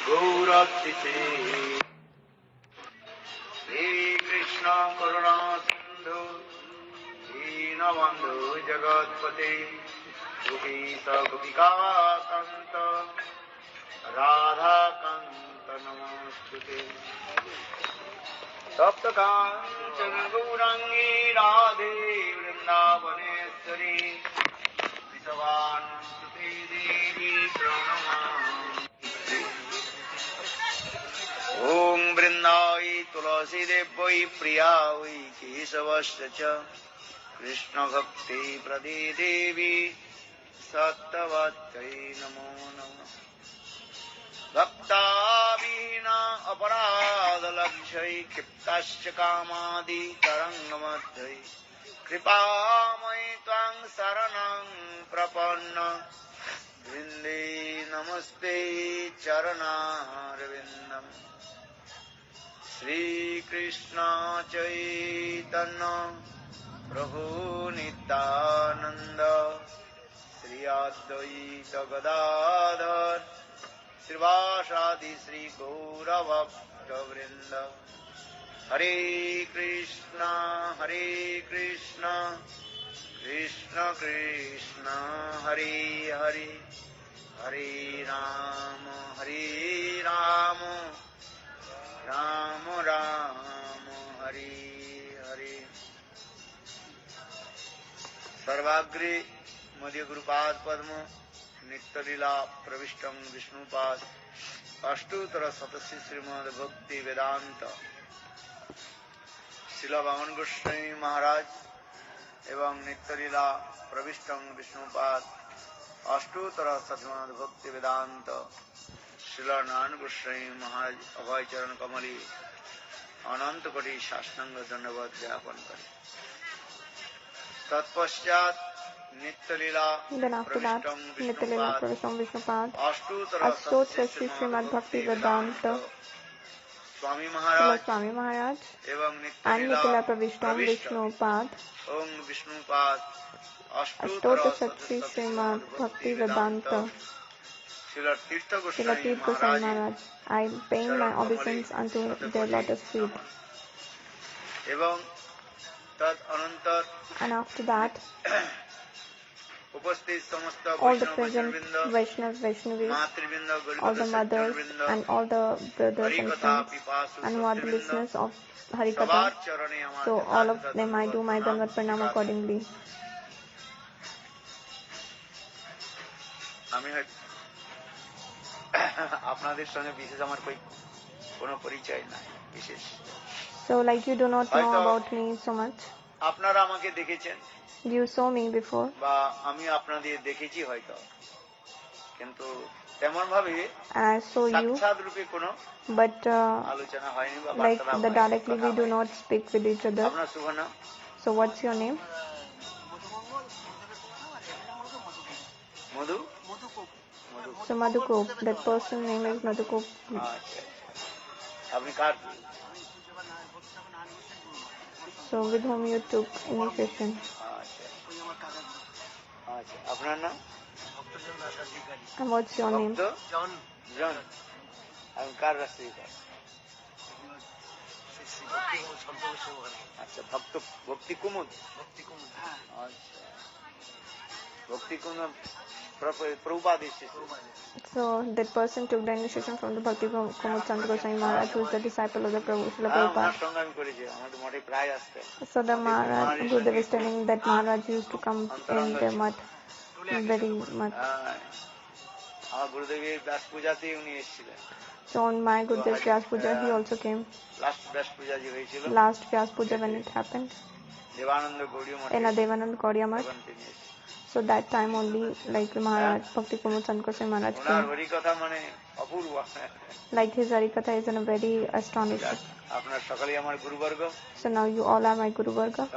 गौरक्षिते श्रीकृष्ण करुणा सिंधु दीनबंधु जगत्पते गोपीश गोपिकाकांत राधाकांत नमोस्तुते सप्तकांचन गौरांगी राधे वृंदावनेश्वरी विषवानुसुते देवी प्रणमामि। ओम वृंदावै तुलसी देव्यै प्रिया वै केशवस्य च कृष्ण भक्ति प्रदे देवी सत्यवत्यै नमो नमः। भक्ताविहीना अपराधलक्ष्यै क्षिप्ताश्च कामादि तरङ्गमध्ये कृपामयि त्वां शरणं प्रपन्न वृन्दे नमस्ते चरणारविन्दम्। श्रीकृष्ण चैतन्य प्रभु नित्यानंद श्री अद्वैत गदाधर श्रीवासादि श्री गौरभक्तवृंद। हरे कृष्ण कृष्ण कृष्ण हरे हरे हरे राम राम राम हरे हरे। सर्वाग्रे मध्य गुरुपाद पद्म नित्यलीला प्रविष्टं विष्णुपाद अष्टोत्तर शतसी श्रीमद् भक्ति वेदांत श्रील वामन गोस्वामी महाराज एवं नित्यलीला प्रविष्टं विष्णुपाद अष्टोत्तर श्रीमद् भक्ति वेदांत श्रील नारायण गोस्वामी महाराज अभय चरण कमली अनंत कोटि साष्टांग दंडवत ज्ञापन करें। तत्पश्चात नित्यलीला प्रविष्टं विष्णुपाद अष्टोत्तर श्रीमद् भक्ति वेदांत स्वामी महाराज एवं नित्यलीला प्रविष्टं विष्णुपाद ओम विष्णुपाद अष्टोत्तर श्रीमद् भक्ति वेदांत Srila Tirtha Goswami Maharaj, I am paying my obeisance unto their lotus feet. And after that, all the present Vaishnavas, all the mothers and all the brothers and friends and who are the listeners of Harikatha, so all of them I do my Dandavat Pranam accordingly. So like you do not know about me so much. You saw me before. And I saw you. But like directly we do not speak with each other. So what's your name? So Madhukop, that person's name is Madhukop. So with whom you took initiation? And what's your name? John. So that person took the initiation from the Bhakti Kumud Sant Goswami Maharaj, who is the disciple of the Prabhupada. So the Maharaj, Gurudev is telling that Maharaj used to come in the mat, very much. So on my Gurudev's Vyas Puja, he also came. Last Vyas Puja when it happened in a Devanand Gaudiya Math. So that time only, like Maharaj, Bhakti Kumud Sant Goswami Maharaj came. Like his Harikatha is in a very astonishing. So now you all are my Guru Varga.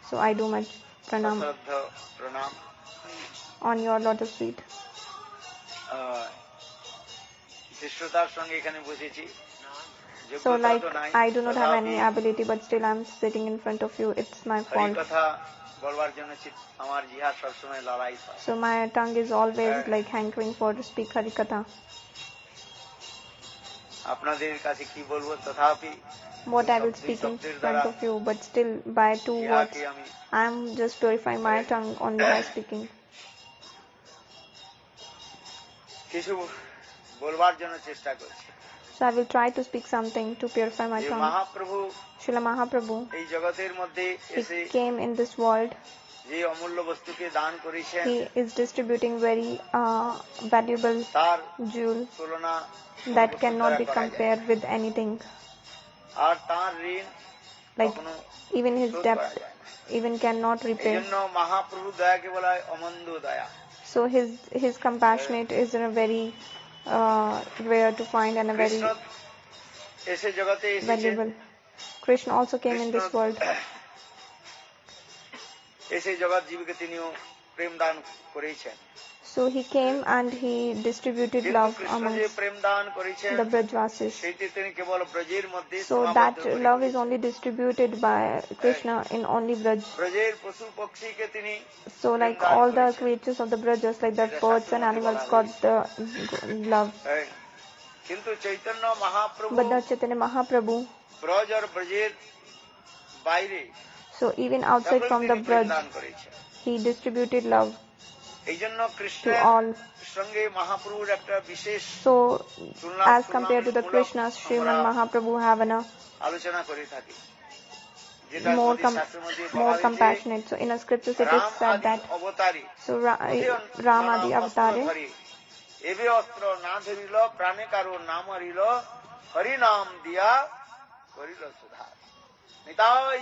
So I do my pranam on your lotus feet. So like I do not have any ability, but still I am sitting in front of you. It's my fault. So my tongue is always like hankering for to speak Harikatha. আপনাদের কাছে কি বলবো, তথাপি what I will speak in front of you, but still by 2 words I am just purifying my tongue only by speaking. কিছু বলবার জন্য চেষ্টা করছি। So I will try to speak something to purify my tongue. Mahaprabhu, Srila Mahaprabhu, এই জগতের মধ্যে এসে he came in this world. যে অমূল্য বস্তুকে দান করেছেন, He is distributing very valuable তার jewel তুলনা that cannot be compared with anything. আর তার ঋণ Like even his debt even cannot repay. এজন্য মহাপ্রভু দয়াকে বলা হয় অমন্দ দয়া। So his compassionate is a very rare to find and a very এসে জগতে valuable. Krishna also came in this world. এসে জগৎ জীবকে তিনিও প্রেম দান করেছেন। So he came and he distributed love among the Brajvasis. So that love is only distributed by Krishna in only Braj. So like all the creatures of the Brajas, like the birds and animals got the love. But the Chaitanya Mahaprabhu, so even outside from the Braj, he distributed love to all. So as compared to the Krishnas, Sriman Mahaprabhu have more compassionate. So in a scripture it is said that so Ram Adi Avatare, এবে অস্ত্র না ধরিল প্রাণে কারো না মারিল হরি নাম দিয়া করিল সুধার Nitai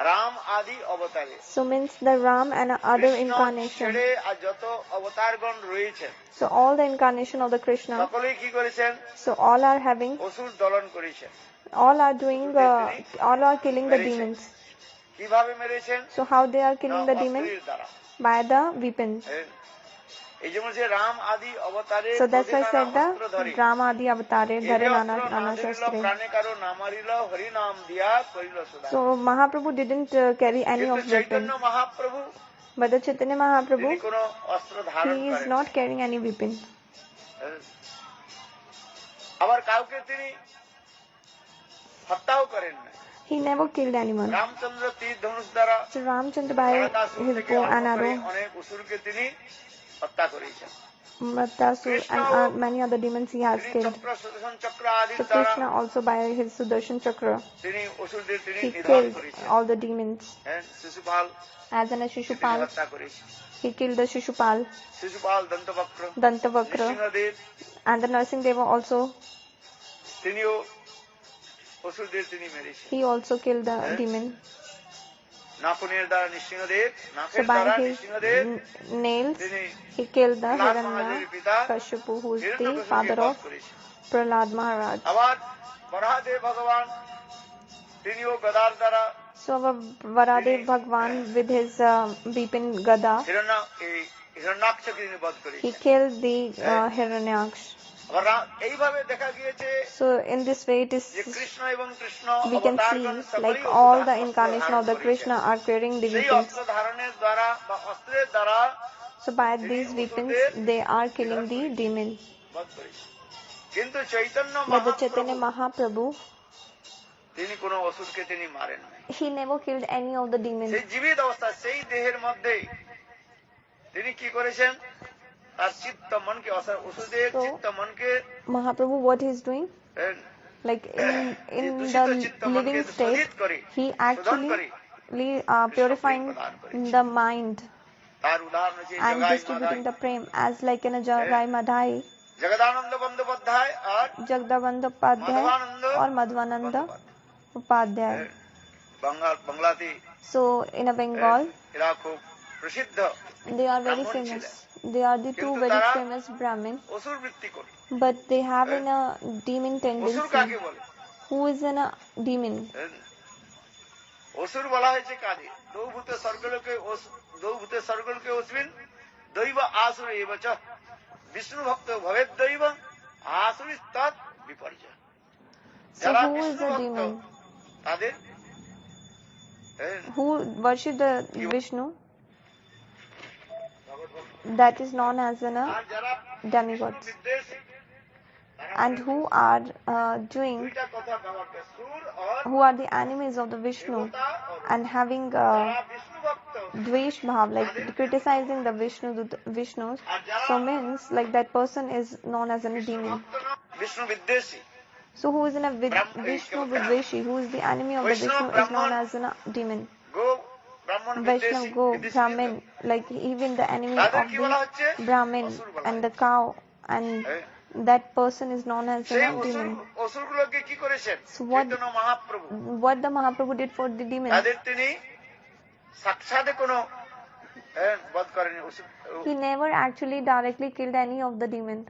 Ram Adi Avatare. So means the Ram and other incarnation. So all the incarnation of the Krishna. So all are having. All are doing. All are killing the demons. So how they are killing the demons? By the weapons. So that's why I said the Ram Adi Avatare Dhare Nana Shastre. So Mahaprabhu didn't carry any of weapon. But the Chaitanya Mahaprabhu, he is not carrying any weapon. He never killed anyone. So Ramchandra by his bow and arrow, Matasur and many other demons he has killed. So Krishna also by his Sudarshan Chakra, he killed all the demons. As an Shishupal, he killed the Shishupal, Dantavakra, and the Narsinghdeva also. He also killed the demon. So by his nails, he killed the Hiranyakashipu, who is the father of Prahlad Maharaj. So our Varadev Bhagwan with his Vipin Gada, he killed the Hiranyaksh. So in this way it is, we can see like all the incarnation of the Krishna are carrying the weapons. So by these weapons they are killing the demons. But the Chaitanya Mahaprabhu, he never killed any of the demons. So Mahaprabhu, what he is doing, like in the living state, he actually purifying the mind and distributing the prem as like in a Jagai Madhai, Jagdananda Upadhyay or Madhvananda Upadhyay. So in a Bengal, they are very famous. They are the two very famous Brahmin, but they have in a demon tendency. Who is in a demon? So who is a demon? Who worship the Vishnu? That is known as a demigod. and who are doing, who are the enemies of the Vishnu and having dvesh bhav, like criticizing the Vishnus, so means like that person is known as a demon. So who is in a Vishnu Vidveshi, who is the enemy of the Vishnu, is known as a demon. Vaishnav, go, Brahmin, like even the enemy of the Brahmin and the cow, and that person is known as a demon. So what the Mahaprabhu did for the demons? He never actually directly killed any of the demons.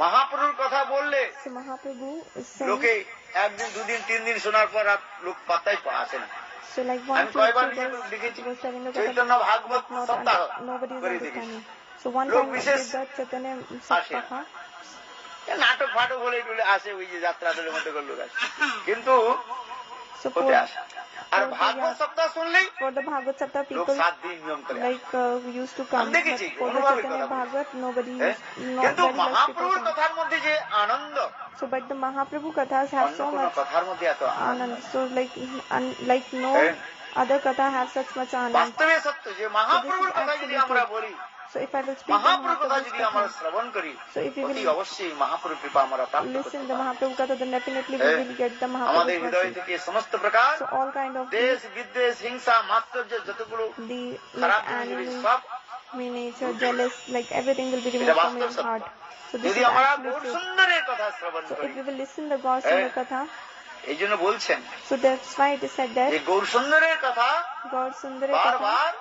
মহাপ্রভুর কথা বললে So Mahaprabhu is saying, লোকে একদিন দুদিন তিন দিন শোনার পর আর লোক পাতাই আসে না। so like আমি once কয়বার you নিজে was লিখেছি telling the চৈতন্য ভাগবত সপ্তাহ nobody is করে দিয়েছি। understanding. So one লোক time we বিশেষ did that Chaitanya আসে না। Saptaha. নাটক ফাটক হলে টুলে আসে, ওই যে যাত্রা দলের মধ্যে লোক আসে, কিন্তু So হতে আসে। আর ভাগবত সপ্তাহ শুনলেই for the Bhagavad Saptaha লোক people 7 দিন নিয়ম করে আসে। like used to come, আমি but দেখেছি, for the অনুভবের Chaitanya কথা বলছি। Bhagavat nobody not কিন্তু very less people মহাপ্রভুর come. কথার মধ্যে যে আনন্দ, So but the Mahaprabhu kathas have অন্য so কোনো much কথার মধ্যে এত আনন্দ। anand. So like no other katha have such much anand. বাস্তবে সত্য যে মহাপ্রভুর কথা যদি আমরা বলি, So if I will speak the মহাপ্রভুর কথা Mahaprabhu's যদি আমরা katha, শ্রবণ করি, so if we অতি will অবশ্যই মহাপ্রভুর কৃপা আমরা প্রাপ্ত করতে listen the পারি। Mahaprabhu katha, then definitely we will get the আমাদের Mahaprabhu's হৃদয় mercy. থেকে সমস্ত প্রকার So all kind of দেশ বিদ্বেষ হিংসা মাৎসর্য যতগুলো the খারাপ like জিনিস enemy, সব mean nature, jealous, like everything will be এটা removed from বাস্তব your সত্য। heart. So this যদি is আমরা actually গৌর true. সুন্দরের কথা শ্রবণ So করি, if we will listen the Gaur Sundar Katha, এই জন্য বলছেন so that's why it is said that যে গৌর সুন্দরের কথা Gaur Sundar Katha, বারবার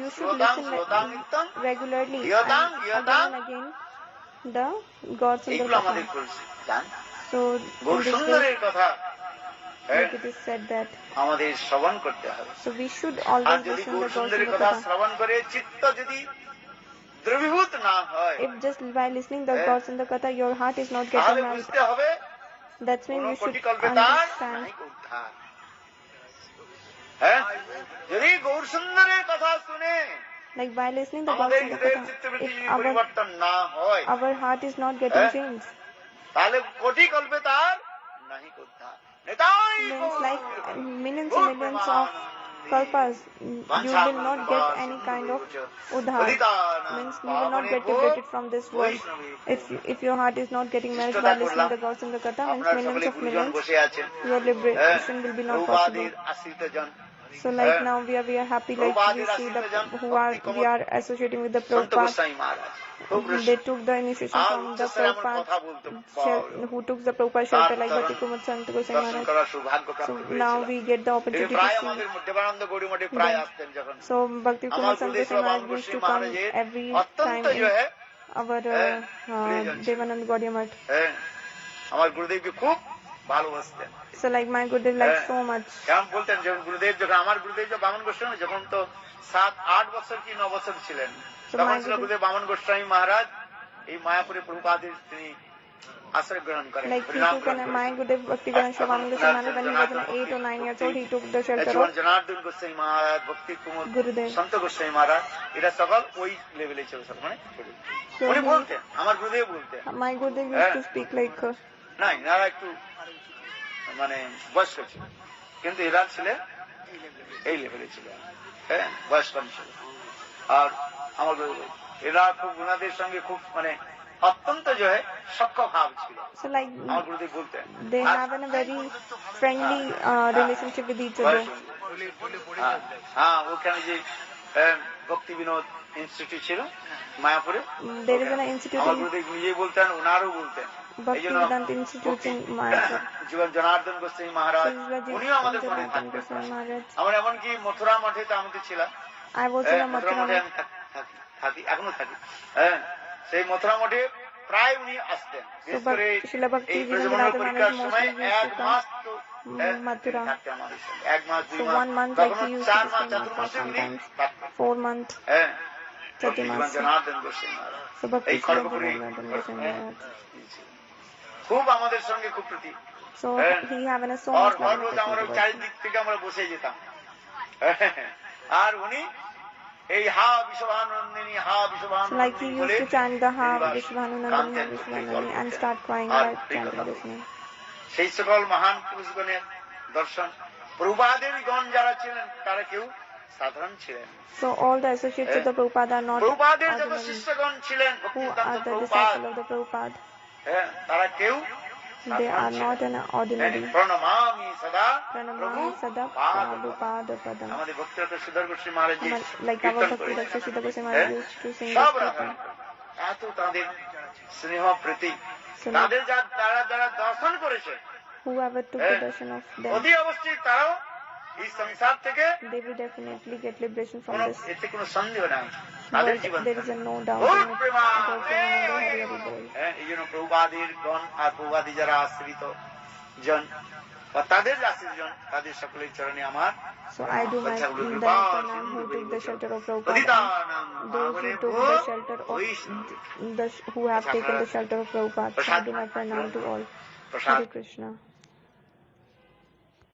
you should শ্রোতাং listen শ্রোতাং নিত্যং regularly গীয়তাং and গীয়তাং, again and again the Gaur Sundar এইগুলো আমাদের Katha. করছি জান। So Gour in this way, সুন্দরের কথা like it is said that, আমাদের শ্রবণ করতে হবে। so we should R always যদি listen গৌর the Gaur সুন্দরের Sundar কথা Katha. শ্রবণ করে চিত্ত যদি দ্রবীভূত না হয়, If just by listening the Gaur Sundar Katha your heart is not তাহলে getting right, বুঝতে হবে that's when কোন you should কোটিকল্পে তার understand. নাই উদ্ধার। হ্যাঁ, যদি গৌর সুন্দরের কথা শুনে Like by listening the Gaur আমাদের Sundar হৃদয়ের Katha, চিত্তবৃত্তি if যদি পরিবর্তন না হয়, our heart is not getting Eh? changed, তাহলে কোটিকল্পে তার নাই উদ্ধার। নেতাই means Gour like millions Gour and millions প্রেমানন্দে। of kalpas, you will not get any kind of udhar. Means you will not get liberated from this world. If your heart is not getting merged by listening the Gaur Sundar Katha, means আপনারা millions সকলে of গুরুজন millions, বসে আছেন, your liberation will be not possible. প্রভুপাদের আশ্রিত জন, So like now we are happy, like we see the we are associating with the সন্ত Prabhupada. Goswami মহারাজ খুব They took the initiation R from the উচ্চস্বরে আমার কথা Prabhupada, বলতে পারো। who took the Prabhupada shelter like তার Bhakti Kumar Sant Goswami দর্শন Maharaj. করার সৌভাগ্য So প্রাপ্ত now করেছিলাম। we get the তিনি opportunity প্রায় to আমাদের see. দেবানন্দ গৌড়ী মঠে প্রায় আসতেন যখন। So Bhakti আমার Kumar Sant গুরুদেব Goswami বামন Maharaj used Goswami to come মহারাজের every অত্যন্ত time যে in হ্যাঁ our প্রিয়জন ছিল। Devanand Gaudiya Math. হ্যাঁ, আমার গুরুদেবকে খুব ভালোবাসতেন। So like my Gurudev like so much. কেমন বলতেন, যখন গুরুদেব যখন আমার গুরুদেব যে বামন গোস্বামী যখন তো 7-8 বছর কি 9 বছর ছিলেন, So তখন my ছিল Gurudev- গুরুদেব বামন গোস্বামী মহারাজ এই মায়াপুরে প্রভুপাদের তিনি আশ্রয় গ্রহণ করেন। Like he হরিনাম took গ্রহণ করেন। Like Gurudev Bhakti Ganesh Bhavan Goswami Maharaj, when he was in 8 or 9 years old, he took the shelter Jibon of Janardan Goswami মহারাজ, ভক্তি কুমুদ Gurudev. সন্ত গোস্বামী মহারাজ, এরা সকল ওই লেভেলে ছিল সব, মানে So উনি he- বলতেন, আমার গুরুদেব বলতেন My Gurudev used to speak like না এনারা একটু মানে বয়স্ক ছিল, কিন্তু এরা ছিলেন এই লেভেলে ছিল, হ্যাঁ বয়স্ক ছিল। আর আমার এরা খুব ওনাদের সঙ্গে খুব মানে অত্যন্ত যে সখ্য ভাব ছিল। so like আমার গুরুদেব বলতেন they have a very friendly relationship with each other. হ্যাঁ, ওখানে যে ভক্তি বিনোদ ইনস্টিটিউট ছিল মায়াপুরে, There is an institute আমার in গুরুদেব নিজেই বলতেন, ওনারও বলতেন। এই Bhakti জন্য Vedanta Institute in Mayapur. জীবন জনার্দন গোস্বামী মহারাজ উনিও আমাদের মনে Janardhan থাকতেন। Goswami Maharaj. আমরা এমনকি মথুরা মঠে তো আমাদের ছিলাম, I was in a Mathura Mathura মঠে আমি থাকি, এখনো থাকি। হ্যাঁ, সেই মথুরা মঠে প্রায় উনি আসতেন, বিশেষ করে Srila Bhakti এই Vedanta প্রজন্ম পরীক্ষার Maharaj সময় mostly used to 1 come মাস তো Mathura. থাকতেন আমাদের সঙ্গে, 1 মাস 2 So মাস, 1 month like কখনো he used 4 to mass stay in 4 Mathura, মাসে উনি sometimes থাকতেন। 4 months. হ্যাঁ, Chati জীবন Mas. জনার্দন গোস্বামী মহারাজ So Bhakti এই Srila খড়গপুরে Janardhan Goswami Maharaj. খুব আমাদের সঙ্গে খুব প্রীতি। So he having a so R much love rose and আমরা affection towards him. চারিদিক থেকে আমরা বসে যেতাম, আর উনি এই হা বিশ্বভানন্দিনী হা So like he বিশ্বভানন্দিনী used বলে to chant the Ha তিনি Vishwananandani Ha কাঁদতেন Vishwananandani and করতেন। start crying আর by এই chanting কথা this name. সেই সকল মহান পুরুষগণের দর্শন, প্রভুপাদের গণ যারা ছিলেন তারা কেউ সাধারণ ছিলেন। So all the associates of the Prabhupada are not প্রভুপাদের যত ordinary. শিষ্যগণ ছিলেন Who Bhaktivedanta are the Prabhupada, disciples of the Prabhupada? তারা কেউ They are not an ordinary. প্রণমামি সদা Pranamami sada Prabhupada Padam. আমাদের ভক্তিরত সুধর গোস্বামী মহারাজ জি Like our কীর্তন Bhakti করেছেন। Daksha Siddha Goswami Maharaj used to sing সব this রকম kirtan. এত তাদের স্নেহ প্রীতি, So তাদের যারা যারা দর্শন করেছে whoever took the darshan of them, অতি অবশ্যই তারাও এই সংসার থেকে they will definitely get liberation from কোনো this এতে কোনো সন্দেহ নাই, তাদের world. Jibon There is no doubt or in it. Prema Prabhupada Hari Hari Bol. এই জন্য প্রভুপাদের গণ আর প্রভুপাদি যারা আশ্রিত জন বা তাদের আশ্রিত জন তাদের সকলের চরণে আমার So I do my Prabhupada pranam who took the shelter of Prabhupada. পতিতানাং Those who took the shelter of who have taken the shelter of Prabhupada. So I do my pranam to all. Prasad Hare Krishna.